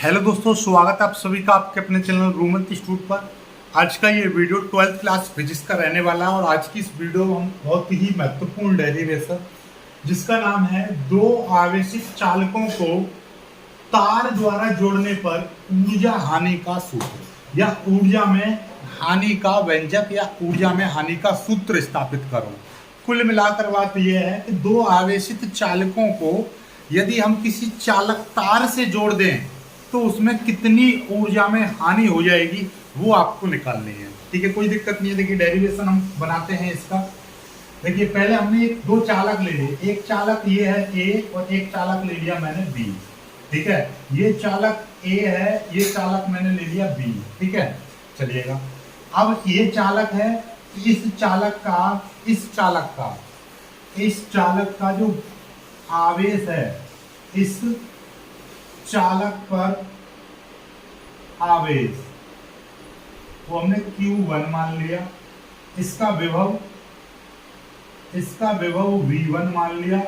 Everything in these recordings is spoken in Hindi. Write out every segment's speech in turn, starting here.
हेलो दोस्तों, स्वागत है आप सभी का आपके अपने चैनल रूमन इंस्टीट्यूट पर। आज का ये वीडियो 12th क्लास फिजिक्स का रहने वाला है और आज की इस वीडियो में हम बहुत ही महत्वपूर्ण डेरिवेशन जिसका नाम है दो आवेशित चालकों को तार द्वारा जोड़ने पर ऊर्जा हानि का सूत्र या ऊर्जा में हानि का व्यंजक या ऊर्जा में हानि का सूत्र स्थापित करो। कुल मिलाकर बात यह है कि दो आवेशित चालकों को यदि हम किसी चालक तार से जोड़ दें तो उसमें कितनी ऊर्जा में हानि हो जाएगी वो आपको निकालनी है। ठीक है, कोई दिक्कत नहीं है। देखिए डेरिवेशन हम बनाते हैं इसका। देखिए पहले हमने दो चालक ले लिए, एक चालक ये है ए और एक चालक ले लिया मैंने बी। ठीक है, ये चालक ए है, ये चालक मैंने ले लिया बी। ठीक है, चलिएगा। अब ये चालक है, इस चालक का जो आवेश है, इस चालक पर आवेश वो हमने Q1 मान लिया। इसका विभव V1 मान लिया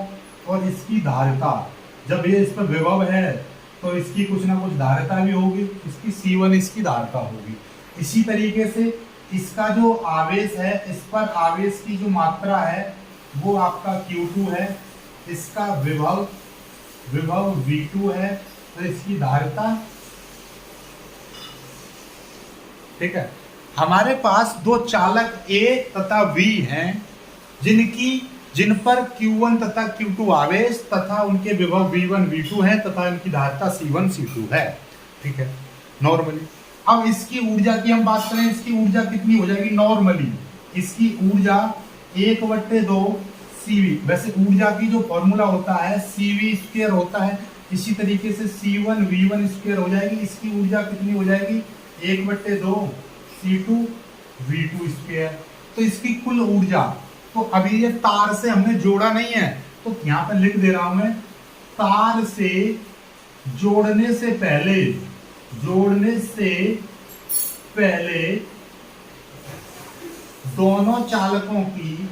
और इसकी धारिता, जब ये इस पर विभव है तो इसकी कुछ ना कुछ धारिता भी होगी, इसकी C1 इसकी धारिता होगी। इसी तरीके से इसका जो आवेश है, इस पर आवेश की जो मात्रा है वो आपका Q2 है, इसका विभव V2 है, तो इसकी धारिता। ठीक है, हमारे पास दो चालक A तथा V हैं जिन पर Q1 तथा Q2 आवेश तथा उनके विभव V1 V2 है तथा इनकी धारिता C1 C2 है। ठीक है, नॉर्मली। अब इसकी ऊर्जा की हम बात करें, इसकी ऊर्जा कितनी हो जाएगी नॉर्मली? इसकी ऊर्जा 1/2 CV। वैसे ऊर्जा की जो फॉर्मूला होता है CV² होता है, इसी तरीके से C1 V1² हो जाएगी। इसकी ऊर्जा कितनी हो जाएगी 1/2 C2 V2²। तो इसकी कुल ऊर्जा, तो अभी ये तार से हमने जोड़ा नहीं है तो यहाँ पे लिख दे रहा हूं मैं, तार से जोड़ने से पहले दोनों चालकों की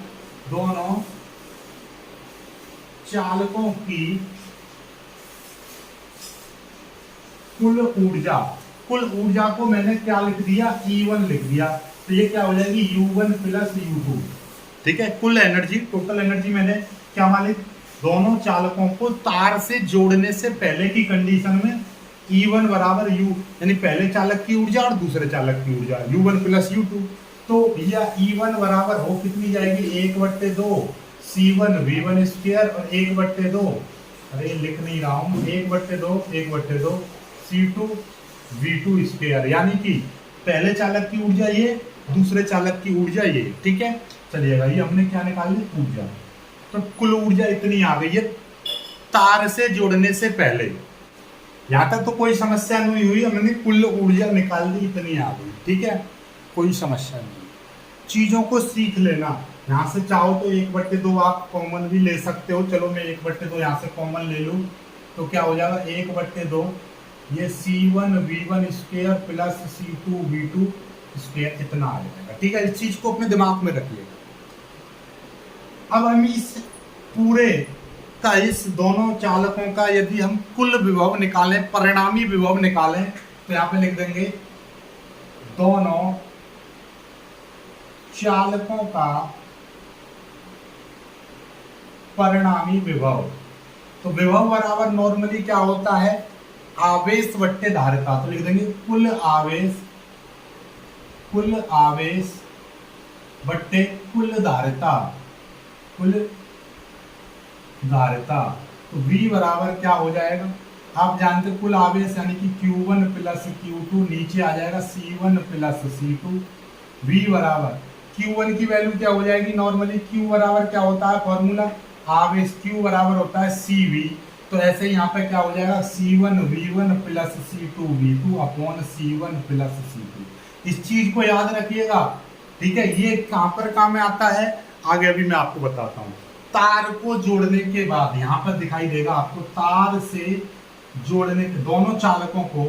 कुल ऊर्जा को मैंने क्या लिख दिया, E1 लिख दिया। तो ये क्या हो जाएगी U1 + U2। ठीक है, कुल एनर्जी, टोटल एनर्जी मैंने क्या मानी, दोनों चालकों को तार से जोड़ने से पहले की कंडीशन में E1 = U, यानी पहले चालक की ऊर्जा और दूसरे चालक की ऊर्जा U1 + U2। तो यह E1 बराबर हो कितनी जाएगी 1/2 C1 V1² और 1/2, अरे लिख नहीं रहा हूं, 1/2 C2 V2², यानी कि पहले चालक की ऊर्जा ये, दूसरे चालक की ऊर्जा ये। ठीक है, चलिएगा। ये हमने क्या निकाल ली ऊर्जा, तो कुल ऊर्जा इतनी आ गई है तार से जोड़ने से पहले। यहां तक तो कोई समस्या नहीं हुई, हमने कुल ऊर्जा निकाल दी, इतनी आ गई। ठीक है, कोई समस्या नहीं। चीजों को सीख लेना। यहाँ से चाहो तो 1/2 आप कॉमन भी ले सकते हो। चलो मैं 1/2 यहाँ से कॉमन ले लूँ तो क्या हो जाएगा 1/2 ये C1 V1² + C2 V2², इतना आ जाएगा। ठीक है, इस चीज को अपने दिमाग में रखिएगा। अब हम इस पूरे का, इस दोनों चालकों का यदि हम कुल विभव निकालें, परिणामी विभव निकालें, तो यहाँ पे लिख देंगे दोनों चालकों का परिणामी विभव। तो विभव बराबर नॉर्मली क्या होता है, आवेश बट्टे धारिता। तो लिख देंगे कुल आवेश बट्टे कुल धारिता। तो V बराबर क्या हो जाएगा, आप जानते कुल आवेश यानी कि Q1 + Q2, नीचे आ जाएगा C1 + C2। V बराबर Q1 की वैल्यू क्या हो जाएगी नॉर्मली, Q बराबर क्या होता है फॉर्मूला, आवेश Q बराबर होता है CV। तो ऐसे यहाँ पे क्या हो जाएगा C1 V1 + C2 V2 / C1 + C2। इस चीज को याद रखिएगा। ठीक है, ये कहां पर काम में आता है आगे अभी मैं आपको बताता हूँ। तार को जोड़ने के बाद यहाँ पर दिखाई देगा आपको, तार से जोड़ने के दोनों चालकों को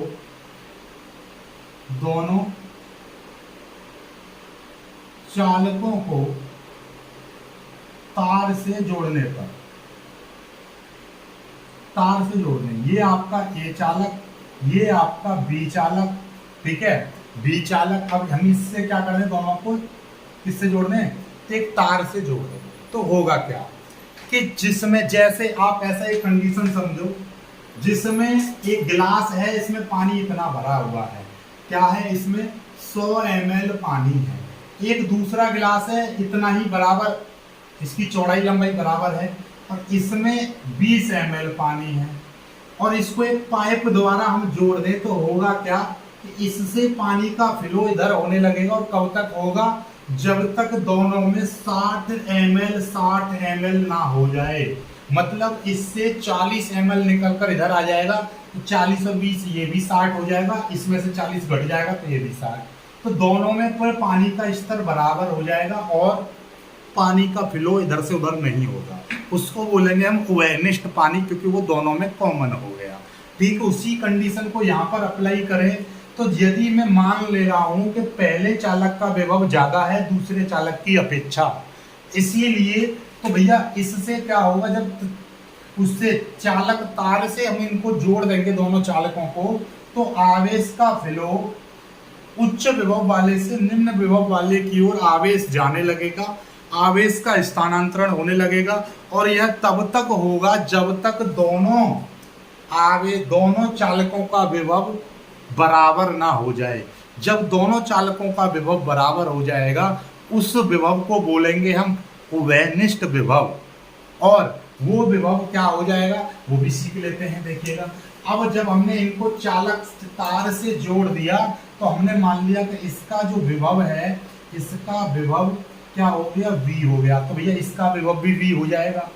तार से जोड़ने, ये आपका A चालक, ये आपका बी चालक, ठीक है, बी चालक। अब हम इससे क्या कर दें, दोनों को किससे जोड़ दें, एक तार से जोड़ दें। तो होगा क्या कि जिसमें, जैसे आप ऐसा एक कंडीशन समझो जिसमें एक गिलास है, इसमें पानी इतना भरा हुआ है, क्या है इसमें 100 ml पानी है। एक दूसरा गिलास है इतना ही बराबर, इसकी चौड़ाई लंबाई बराबर है, और इसमें 20 ml पानी है, और इसको एक पाइप द्वारा हम जोड़ दें तो होगा क्या कि इससे पानी का फ्लो इधर होने लगेगा। और कब तक होगा, जब तक दोनों में 60 ml ना हो जाए। मतलब इससे 40 ml निकल कर इधर आ जाएगा, तो 40 और 20 ये भी 60 हो जाएगा, इसमें से 40 घट जाएगा तो ये भी 60। तो दोनों में पर पानी का स्तर बराबर हो जाएगा और पानी का फ्लो इधर से उधर नहीं होगा। उसको बोलेंगे हम ओवेनिस्ट पानी, क्योंकि वो दोनों में कॉमन हो गया। ठीक, उसी कंडीशन को यहाँ पर अप्लाई करें तो यदि मैं मान ले रहा हूं कि पहले चालक का विभव ज्यादा है दूसरे चालक की अपेक्षा, इसीलिए तो भैया इससे क्या होगा, जब उससे चालक तार से हम इनको जोड़ देंगे दोनों चालकों को, तो आवेश का फ्लो उच्च विभव वाले से निम्न विभव वाले की ओर आवेश जाने लगेगा, आवेश का स्थानांतरण होने लगेगा। और यह तब तक होगा जब तक दोनों चालकों का विभव बराबर ना हो जाए। जब दोनों चालकों का विभव बराबर हो जाएगा, उस विभव को बोलेंगे हम ओवेनिस्ट विभव, और वो विभव क्या हो जाएगा वो भी सीख लेते हैं, देखिएगा। अब जब हमने इनको चालक तार से जोड़ दिया तो हमने मान लिया कि इसका जो विभव है, इसका विभव क्या हो गया, V हो गया। तो भैया इसका विभव भी V हो जाएगा।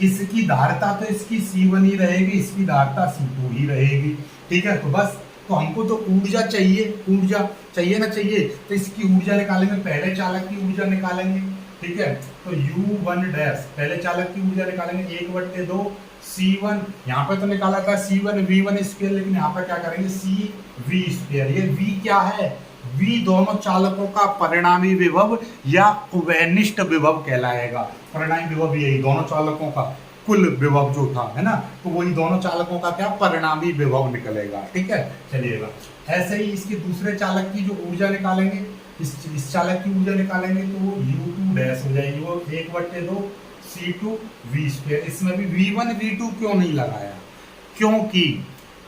इसकी धारिता तो इसकी C1 ही रहेगी, इसकी धारिता C2 ही रहेगी। ठीक है, तो बस, तो हमको तो ऊर्जा चाहिए, ऊर्जा चाहिए ना चाहिए, तो इसकी ऊर्जा निकालेंगे, पहले चालक की ऊर्जा निकालेंगे। ठीक है, तो U1 डैश पहले चालक की ऊर्जा निकालेंगे 1/2 C1, यहाँ पे तो निकाला था C1 V1 स्क्वायर, लेकिन यहाँ पर क्या करेंगे CV स्क्वायर। ये V क्या है, V दोनों चालकों का परिणामी विभव या ओवेनिस्ट विभव कहलाएगा। परिणामी विभव यही दोनों चालकों का कुल विभव जो था, है ना, तो वही दोनों चालकों का क्या परिणामी विभव निकलेगा। ठीक है, चलिएगा। ऐसे ही इसके दूसरे चालक की जो ऊर्जा निकालेंगे, इस चालक की ऊर्जा निकालेंगे तो वो U2 डैश हो जाएगी, वो 1/2 C2 V स्क्वायर। इसमें भी V1 V2 क्यों नहीं लगाया,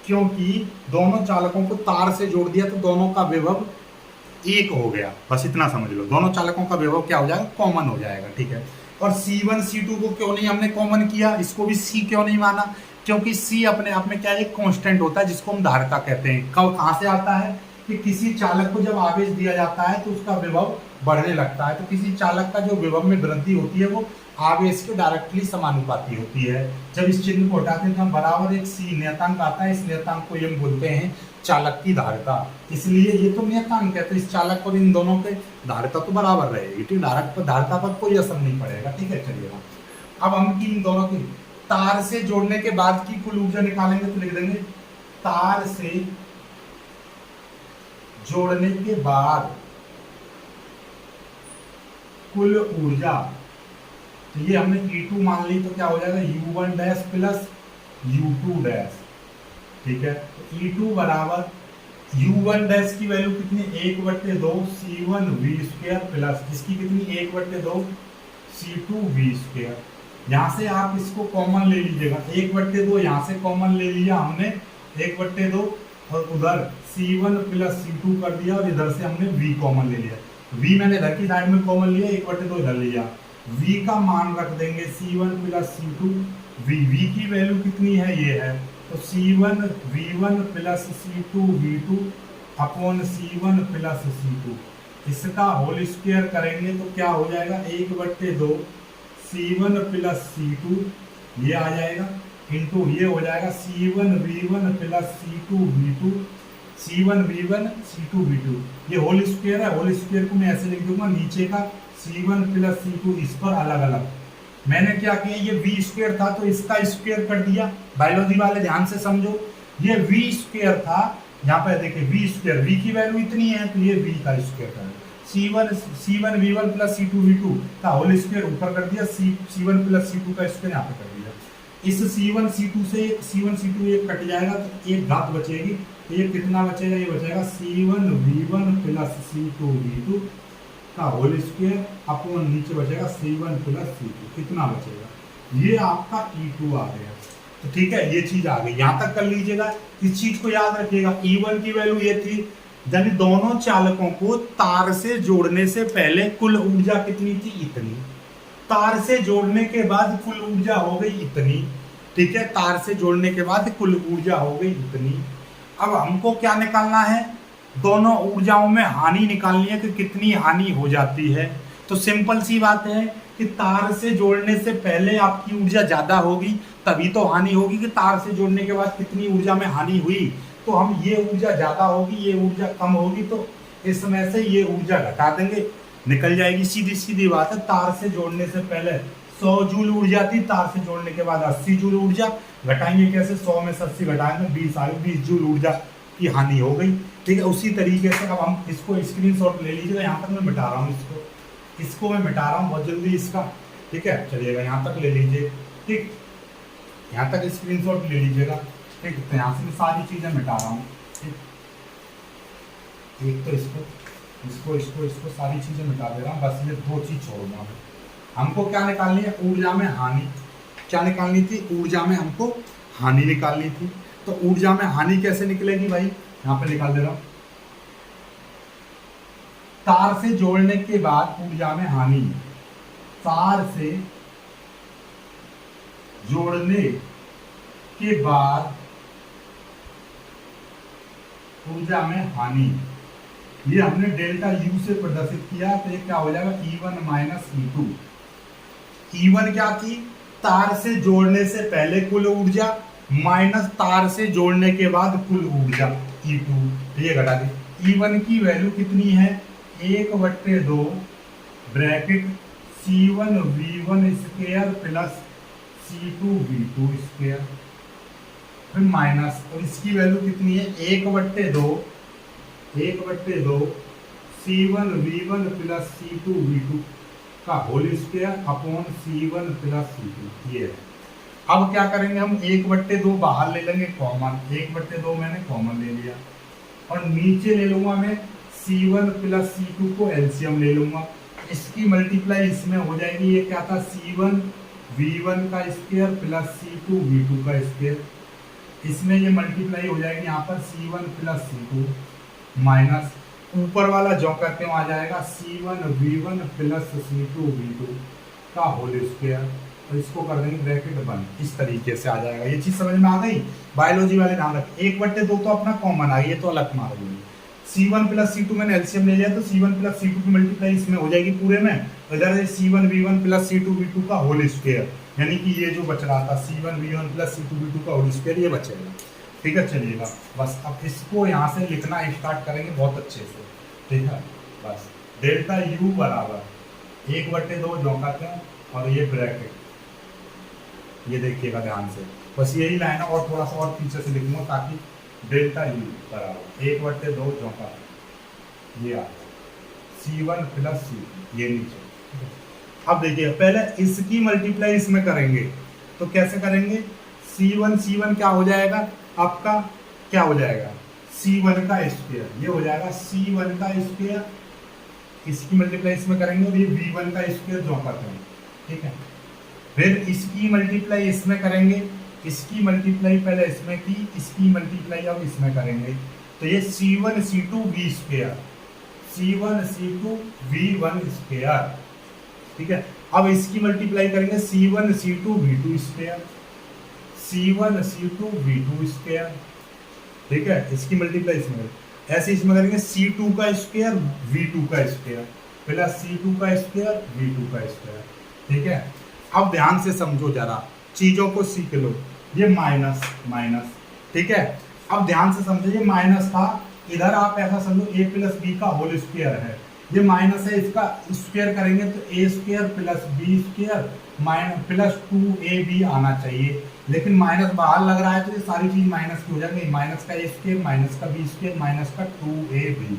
क्योंकि दोनों चालकों को तार से जोड़ दिया तो दोनों का विभव एक हो गया। बस इतना समझ लो, दोनों चालकों का विभव क्या हो जाएगा, कॉमन हो जाएगा। ठीक है, और C1 C2 को क्यों नहीं हमने कॉमन किया, इसको भी C क्यों नहीं माना, क्योंकि C अपने आप में क्या है, एक कांस्टेंट होता है जिसको हम धारिता कहते हैं। कहाँ से आता है कि किसी चालक को जब आवेश दिया जाता है तो उसका विभव बढ़ने लगता है, तो किसी चालक का जो विभव में वृद्धि होती है वो आवेश के डायरेक्टली समानुपाती होती है। जब इस चिन्ह को हटाते हैं तो हम बराबर एक C नियतांक आता है, इस नियतांक को हम बोलते हैं चालक की धारिता। इसलिए ये तो नियतांक है, तो इस चालक और इन दोनों के धारिता तो बराबर रहेगी। ठीक, धारिता पर कोई असर नहीं पड़ेगा। ठीक है, चलिएगा। अब हम इन दोनों की तार से जोड़ने के बाद की कुल ऊर्जा निकालेंगे तो लिख देंगे तार से जोड़ने के बाद कुल ऊर्जा। तो ये हमने E2 मान ली, तो क्या हो जाएगा U1 dash plus U2 dash. ठीक है, तो E2 बराबर U1 डैश की वैल्यू कितनी, 1/2 C1 V स्क्वायर प्लस इसकी कितनी 1/2 C2 V स्क्वायर। यहाँ से आप इसको कॉमन ले लीजिएगा, 1/2 यहाँ से कॉमन ले लिया हमने 1/2, और उधर C1 प्लस C2 कर दिया, और इधर से हमने V कॉमन ले लिया। V मैंने इधर की साइड में कॉमन लिया, 1/2 इधर लिया। V का मान रख देंगे C1 प्लस C2 V की वैल्यू कितनी है, ये है, तो C1 V1 plus C2 V2 upon C1 plus C2। इसका होल स्क्वायर करेंगे तो क्या हो जाएगा 1/2 C1 प्लस C2, ये आ जाएगा, इंटू ये हो जाएगा C1 V1 plus C2 V2, C1 V1 C2 V2। ये होल स्क्वायर है, होल स्क्वायर को मैं ऐसे लिख दूंगा, नीचे का C1 प्लस C2 इस पर अलग अलग। मैंने क्या किया, ये V स्क्वायर था तो इसका स्क्वायर कर दिया। बायोलॉजी वाले ध्यान से समझो, ये V स्क्वायर था, यहाँ पे देखिए V स्क्वायर, V की वैल्यू इतनी है तो ये V का स्क्वायर कर C1 V1 plus C2 V2 का होल स्क्वायर ऊपर कर दिया, C1 प्लस C2 का स्क्वायर यहाँ पे कर दिया। इस C1 C2 से C1 C2 एक कट जाएगा तो एक घात बचेगी, तो ये कितना बचेगा, ये बचेगा C1 V1 plus C2 V2 का होल स्क्वायर अपॉन नीचे बचेगा C1 प्लस C2, कितना बचेगा, ये आपका E2 आ गया। तो ठीक है, ये चीज आ गई, यहाँ तक कर लीजिएगा। इस चीज को याद रखिएगा, E1 की वैल्यू ये थी, यानी दोनों चालकों को तार से जोड़ने से पहले कुल ऊर्जा कितनी थी, इतनी। तार से जोड़ने के बाद कुल ऊर्जा हो गई इतनी, ठीक है, तार से जोड़ने के बाद कुल ऊर्जा हो गई इतनी। अब हमको क्या निकालना है, दोनों ऊर्जाओं में हानि निकालनी है कि कितनी हानि हो जाती है। तो सिंपल सी बात है कि तार से जोड़ने से पहले आपकी ऊर्जा ज्यादा होगी, तभी तो हानि होगी कि तार से जोड़ने के बाद कितनी ऊर्जा में हानि हुई, तो हम ये ऊर्जा ज्यादा होगी, ये ऊर्जा कम होगी, तो इसमें से ये ऊर्जा घटा देंगे, निकल जाएगी। सीधी सीधी बात है, तार से जोड़ने से पहले 100 जूल ऊर्जा थी, तार से जोड़ने के बाद 80 जूल ऊर्जा, घटाएंगे कैसे, 100 में से 80 घटाएंगे 20 आए, 20 जूल ऊर्जा की हानि हो गई। ठीक है, उसी तरीके से अब हम इसको स्क्रीनशॉट ले लीजिएगा, यहाँ तक मैं मिटा रहा हूँ, इसको मैं मिटा रहा हूँ बहुत जल्दी इसका, ठीक है, चलिएगा यहाँ तक ले लीजिए, ठीक, यहाँ तक स्क्रीनशॉट ले लीजिएगा, ठीक, तो यहाँ से मैं सारी चीजें मिटा रहा हूँ, ठीक, एक तो इसको सारी चीजें मिटा दे रहा हूँ, बस ये दो चीज छोड़ूंगा। हमको क्या निकालनी है, ऊर्जा में हानि, क्या निकालनी थी, ऊर्जा में हमको हानि निकालनी थी। तो ऊर्जा में हानि कैसे निकलेगी भाई, यहाँ पे निकाल दे रहा हूँ, तार से जोड़ने के बाद ऊर्जा में हानि, तार से जोड़ने के बाद ऊर्जा में हानि, ये हमने डेल्टा U से प्रदर्शित किया, तो ये क्या हो जाएगा, E1 माइनस E2। E1 क्या थी, तार से जोड़ने से पहले कुल ऊर्जा माइनस तार से जोड़ने के बाद कुल ऊर्जा E2, ये घटा दी। E1 की वैल्यू कितनी है, 1/2 bracket C1 V1 square plus C2 V2 square, फिर माइनस, और इसकी वैल्यू कितनी है, 1/2 C1 V1 plus C2 V2 का whole square upon C1 plus C2, ये है। अब क्या करेंगे हम, 1/2 बाहर ले लेंगे कॉमन, 1/2 मैंने कॉमन ले लिया, और नीचे ले लूंगा मैं C1 प्लस C2 को एलसीएम ले लूंगा, इसकी मल्टीप्लाई इसमें हो जाएगी, ये क्या था, C1 V1 का स्क्वायर प्लस C2 V2 का स्क्वायर, इसमें ये मल्टीप्लाई हो जाएगी यहाँ पर C1 प्लस C2 माइनस ऊपर वाला जो करते आ जाएगा C1 V1 plus C2 V2 का होल स्क्वायर, तो इसको कर देंगे ब्रैकेट बंद, इस तरीके से आ जाएगा। ये चीज समझ में आ गई, बायोलॉजी वाले ध्यान रखें, 1/2 तो अपना कॉमन आ गई, ये तो अलग मार देंगे। C1 प्लस C2 मैंने एलसीएम ले लिया, तो C1 प्लस C2 की मल्टीप्लाई इसमें हो जाएगी पूरे में, इधर C1 V1 plus C2 V2 का होल स्क्वायर, यानी कि ये जो बच रहा था C1 V1 plus C2 V2 का होल स्क्वायर, ये बचेगा। ठीक है, चलिएगा बस अब इसको यहाँ से लिखना स्टार्ट करेंगे बहुत अच्छे से, ठीक है। बस डेल्टा U बराबर 1/2 जो कहते हैं, और ये ब्रैकेट, ये देखिएगा ध्यान से, बस यही लाइन है, और थोड़ा सा और पीछे से लिखूंगा ताकि डेल्टा U बराबर 1/2 जो का ये आ C1 प्लस C2, ये नीचे। अब देखिए पहले इसकी मल्टीप्लाई इसमें करेंगे, तो कैसे करेंगे, C1 क्या हो जाएगा आपका, क्या हो जाएगा, C1 का स्क्वायर, ये हो जाएगा C1 का स्क्वायर, इसकी मल्टीप्लाई इसमें करेंगे, और ये V1 का स्क्वायर जो करते हैं, ठीक है। फिर इसकी मल्टीप्लाई इसमें करेंगे, इसकी मल्टीप्लाई पहले इसमें की, इसकी मल्टीप्लाई अब इसमें करेंगे, तो ये C1 C2 V square, C1 C2 V1 square, ठीक है। अब इसकी मल्टीप्लाई करेंगे C1 C2 V2 square, C1 C2 V2 square, ठीक है, इसकी मल्टीप्लाई इसमें, ऐसे इसमें करेंगे C2 का स्क्वायर V2 का स्क्वायर प्लस C2 का स्क्वायर V2 का स्क्वायर, ठीक है। अब ध्यान से समझो जरा, चीजों को सीख लो, ये माइनस माइनस, ठीक है। अब ध्यान से समझो, ये माइनस था, इधर आप ऐसा समझो a प्लस बी का होल स्क्वायर है, ये माइनस है, इसका स्क्वायर करेंगे तो a square plus b square minus plus 2ab आना चाहिए, लेकिन माइनस बाहर लग रहा है, तो ये सारी चीज माइनस की हो जाएगी, माइनस का a स्क्वायर माइनस का b स्क्वायर माइनस का 2ab,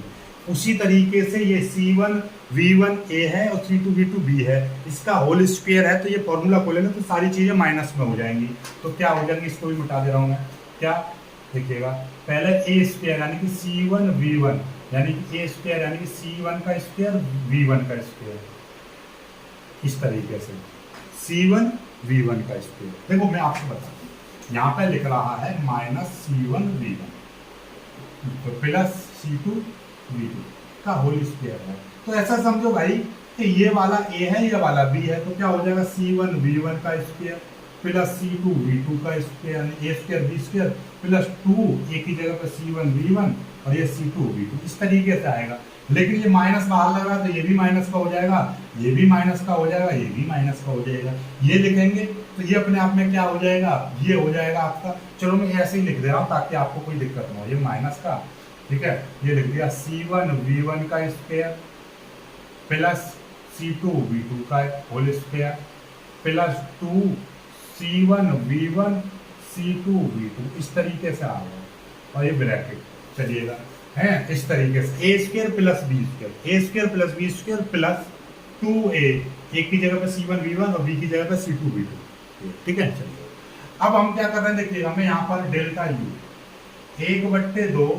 उसी तरीके से ये C1 V1 A है और C2 V2 B है, इसका होल स्क्वायर है, तो ये फॉर्मूला खोलेंगे तो सारी चीज़ें माइनस में हो जाएंगी। तो क्या हो जाएंगी, इसको भी मिटा दे रहा हूँ मैं। क्या देखिएगा, पहले ए स्क्वायर यानी कि C1 V1 यानी कि ए स्क्वायर यानी कि C1 का स्क्वायर V1 का स्क्वायर, इस तरीके से C1 V1 का स्क्वायर। देखो मैं आपको बता दूं, यहाँ पे लिख रहा है -C1 V1 तो प्लस C2 V2 का होल स्क्वायर है। तो ऐसा समझो भाई कि ये वाला A है, ये वाला B है, तो क्या हो जाएगा C1 V1 का स्क्वायर प्लस C2 V2 का square, A square B square plus 2 एक ही जगह पर C1 V1 और ये C2 V2, इस तरीके से आएगा। लेकिन ये माइनस बाहर लगा तो ये भी माइनस का हो जाएगा, ये भी माइनस का हो जाएगा, ये भी माइनस का हो जाएगा। ये लिखेंगे तो ये अपने आप में क्या हो जाएगा, ये हो जाएगा आपका। चलो मैं ऐसे ही लिख दे रहा हूँ ताकि आपको कोई दिक्कत ना हो। ये माइनस का, ठीक है, ये लिख दिया C1 V1 का स्क्वायर प्लस C2 V2 का whole square plus 2 C1 V1 C2 V2, इस तरीके से आ गया। और ये ब्रैकेट चलिएगा है इस तरीके से A square plus B square, A square plus B square plus 2A, एक की जगह पे C1 V1 और B की जगह पे C2 V2, ठीक है। चलिए अब हम क्या कर रहे हैं, देखिए हमें यहाँ पर डेल्टा U 1/2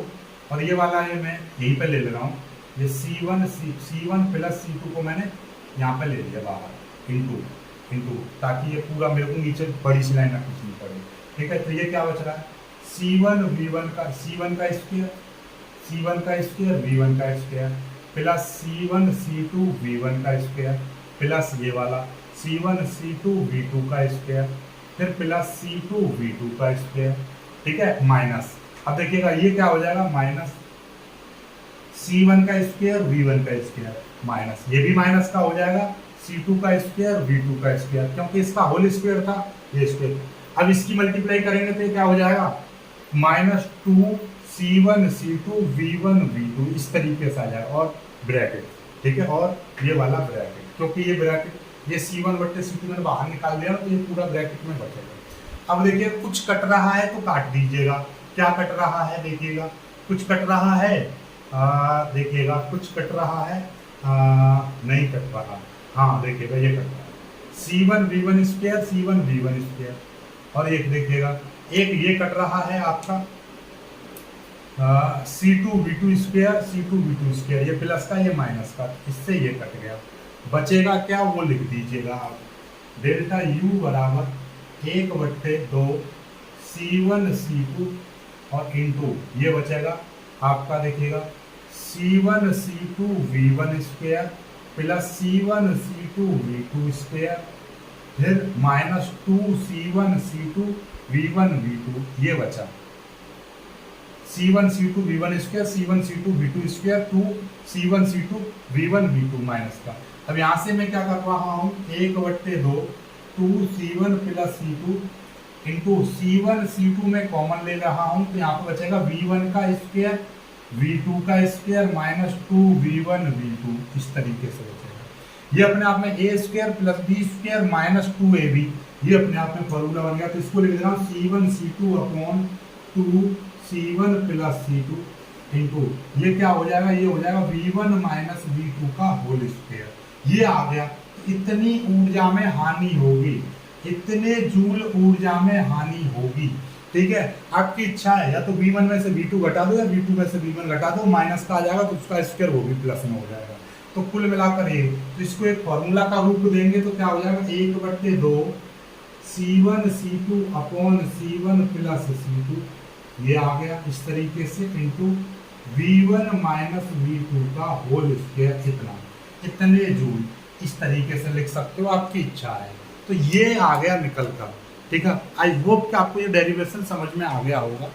और ये वाला है मैं यहीं पे ले रहा हूँ, ये C1 प्लस C2 को मैंने यहाँ पे ले लिया बाहर इंटू, ताकि ये पूरा मेरे को नीचे बड़ी सी लाइन खींचनी पड़े, ठीक है। तो ये क्या बच रहा है, C1 V1 का C1 का स्क्वायर V1 का square plus C1 C2 V1 का स्क्वायर प्लस ये वाला C1 C2 V2 का स्क्वायर फिर प्लस C2 V2 का स्क्वायर, ठीक है, माइनस। अब देखिएगा ये क्या हो जाएगा, माइनस C1 का स्क्वायर V1 का स्क्वायर माइनस, ये भी माइनस का हो जाएगा C2 का स्क्वायर V2 का स्क्वायर, क्योंकि इसका होल स्क्वायर था ये स्क्वायर। अब इसकी मल्टीप्लाई करेंगे तो ये क्या हो जाएगा, -2 C1 C2 V1 V2, इस तरीके से आ जाएगा और ब्रैकेट, ठीक है, और ये वाला ब्रैकेट, क्योंकि ये ब्रैकेट ये C1/C2 मैंने बाहर निकाल दिया तो ये पूरा ब्रैकेट में बचेगा। अब देखिए कुछ कट रहा है तो काट दीजिएगा, क्या कट रहा है देखिएगा, कुछ कट रहा है, देखिएगा कुछ कट रहा है, नहीं कट रहा, हाँ देखिएगा ये कट रहा है C1 V1 square C1 V1 square, और एक देखिएगा एक ये कट रहा है आपका C2 V2 square C2 V2 square, ये प्लस का ये माइनस का, इससे ये कट गया। बचेगा क्या वो लिख दीजिएगा आप, डेल्टा U बराबर 1/2 C1 C2 और इंटू ये बचेगा आपका, देखिएगा C1 C2 V1 square plus C1 C2 V2 square फिर -2 C1 C2 V1 V2, ये बचा C1 C2 V1 square C1 C2 V2 square 2 C1 C2 V1 V2 minus का। अब यहाँ से मैं क्या कर रहा हूँ, 1/2 2 C1 plus C2 into C1 C2 में कॉमन ले रहा हूँ तो यहाँ पे बचेगा V1 का स्क्वायर V2 का स्क्वायर -2 V1 V2, इस तरीके से बचेगा। ये अपने आप में A square plus B square -2AB, ये अपने आप में फॉर्मूला बन गया। तो इसको लिख देना C1 C2 upon 2 C1 plus C2 into ये क्या हो जाएगा, ये हो जाएगा V1 माइनस V2 का होल स्क्वायर, ये आ गया। इतनी ऊर्जा में हानि होगी, इतने जूल ऊर्जा में हानि होगी, ठीक है। आपकी इच्छा है या तो V1 में से V2 घटा दो या V2 में से V1 घटा दो, माइनस का आ जाएगा तो उसका स्क्वायर वो भी प्लस में हो जाएगा। तो कुल मिलाकर ये, तो इसको एक फॉर्मूला का रूप देंगे तो क्या हो जाएगा, 1/2 C1 C2 upon C1 plus C2, ये आ गया इस तरीके से इंटू V1 माइनस V2 का होल स्क्वायर, इतने जूल, इस तरीके से लिख सकते हो, आपकी इच्छा है। तो ये आ गया निकल कर, ठीक है। आई होप कि आपको ये डेरिवेशन समझ में आ गया होगा।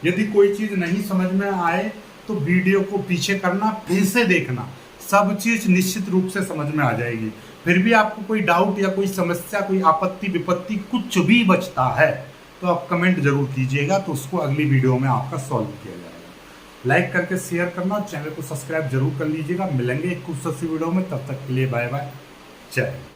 यदि कोई चीज़ नहीं समझ में आए तो वीडियो को पीछे करना, फिर से देखना, सब चीज़ निश्चित रूप से समझ में आ जाएगी। फिर भी आपको कोई डाउट या कोई समस्या, कोई आपत्ति विपत्ति कुछ भी बचता है तो आप कमेंट जरूर कीजिएगा, तो उसको अगली वीडियो में आपका सॉल्व किया जाएगा। लाइक करके शेयर करना, चैनल को सब्सक्राइब जरूर कर लीजिएगा। मिलेंगे एक खूबसूरत सी वीडियो में, तब तक के लिए बाय बाय, जय।